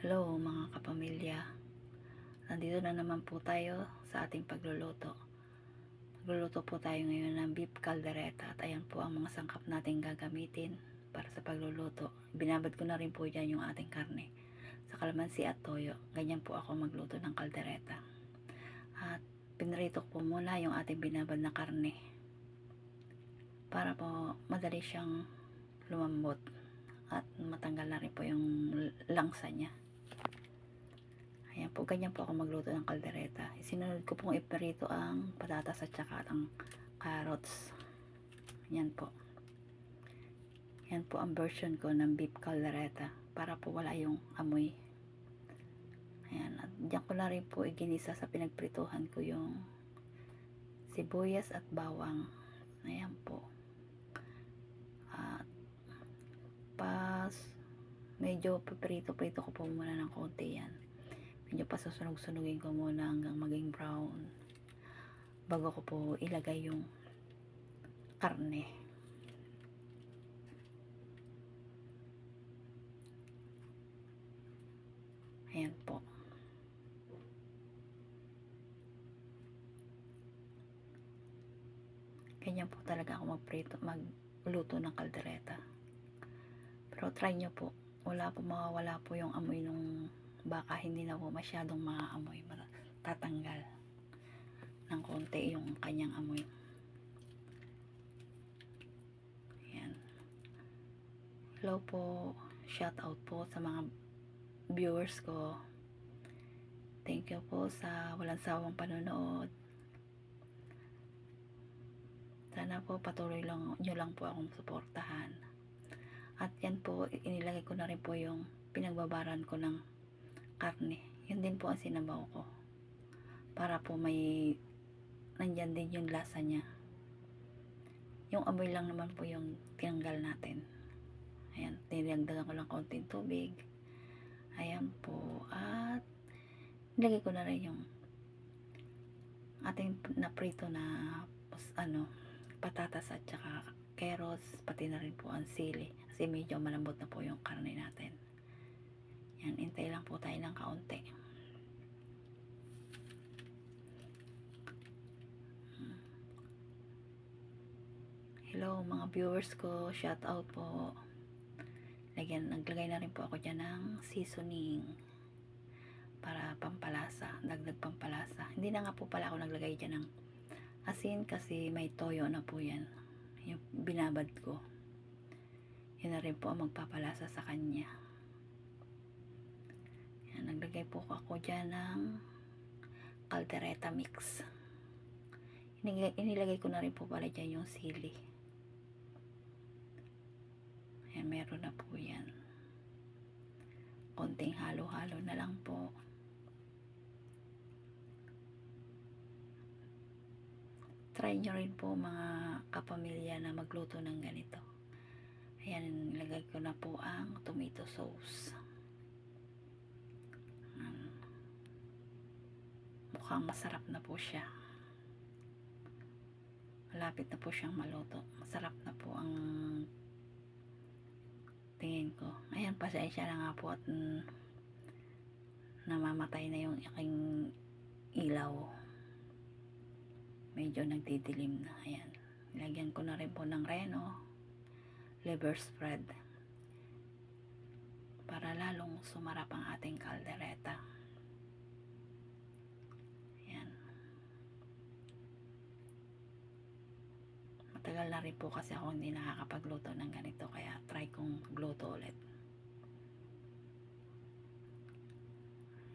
Hello mga kapamilya, nandito na naman po tayo sa ating pagluluto. Magluluto po tayo ngayon ng beef caldereta at ayan po ang mga sangkap natin gagamitin para sa pagluluto. Binabad ko na rin po dyan yung ating karne sa kalamansi at toyo. Ganyan po ako magluto ng caldereta. At pinrito ko po muna yung ating binabad na karne para po madali siyang lumambot at matanggal na rin po yung langsa niya. Ayan po, ganyan po ako magluto ng kaldereta. Sinunod ko pong iparito ang patatas at saka ang carrots. Ayan po. Yan po ang version ko ng beef caldereta para po wala yung amoy. Ayan, at diyan ko na rin po iginisa sa pinagprituhan ko yung sibuyas at bawang. Ayan po. At medyo paprito-prito ko po muna ng konti yan. Medyo pasusunog-sunugin ko muna hanggang maging brown bago ko po ilagay yung karne. Ayan po. Ganyan po talaga ako magluto ng kaldereta. Pero try nyo po. Mawawala po yung amoy nung baka, hindi na po masyadong maaamoy. Tatanggal ng konti yung kanyang amoy. Ayan. Hello po. Shout out po sa mga viewers ko. Thank you po sa walang sawang panonood. Sana po patuloy nyo lang po akong suportahan. At yan po, inilagay ko na rin po yung pinagbabaran ko ng karne. Yun din po ang sinabaw ko. Para po nandyan din yung lasa niya. Yung amoy lang naman po yung tinanggal natin. Ayan, tinagdagan ko lang konting tubig. Ayan po. At nilagay ko na rin yung ating naprito na patatas at saka carrots, pati na rin po ang sili kasi medyo malambot na po yung karne natin. Yan, hintay lang po tayo ng kaunti. Hello mga viewers ko, shout out po. Naglagay na rin po ako dyan ng seasoning para pampalasa, dagdag pampalasa. Hindi na nga po pala ako naglagay dyan ng asin kasi may toyo na po yan, yung binabad ko. Yan na rin po ang magpapalasa sa kanya. Yan, naglagay po ako dyan ng caldereta mix. Inilagay ko na rin po pala dyan yung sili. Yan, meron na po yan. Konting halo-halo na lang po. Try nyo rin po mga kapamilya na magluto ng ganito. Ayan, nilagay ko na po ang tomato sauce. Mukhang masarap na po siya. Malapit na po siyang maluto. Masarap na po ang tingin ko. Ayan, pasensya na nga po at namamatay na yung aking ilaw. Medyo nagdidilim na. Ayan, lagyan ko na rin po ng reno liver spread para lalong sumarap ang ating caldereta. Ayan, matagal na rin po kasi ako hindi nakakapagluto ng ganito, kaya try kong gluto ulit.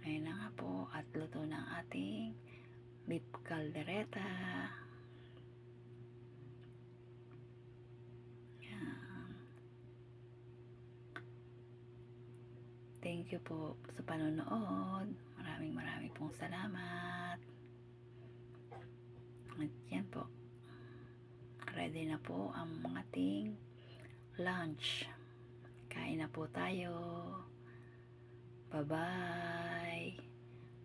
Ayan na nga po, at luto ng ating beef caldereta. Thank you po sa panonood. Maraming pong salamat. At yan po, ready na po ang ating lunch. Kain na po tayo. Bye bye.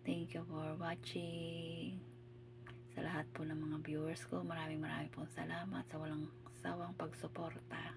Thank you for watching. Sa lahat po ng mga viewers ko, maraming pong salamat sa walang sawang pagsuporta.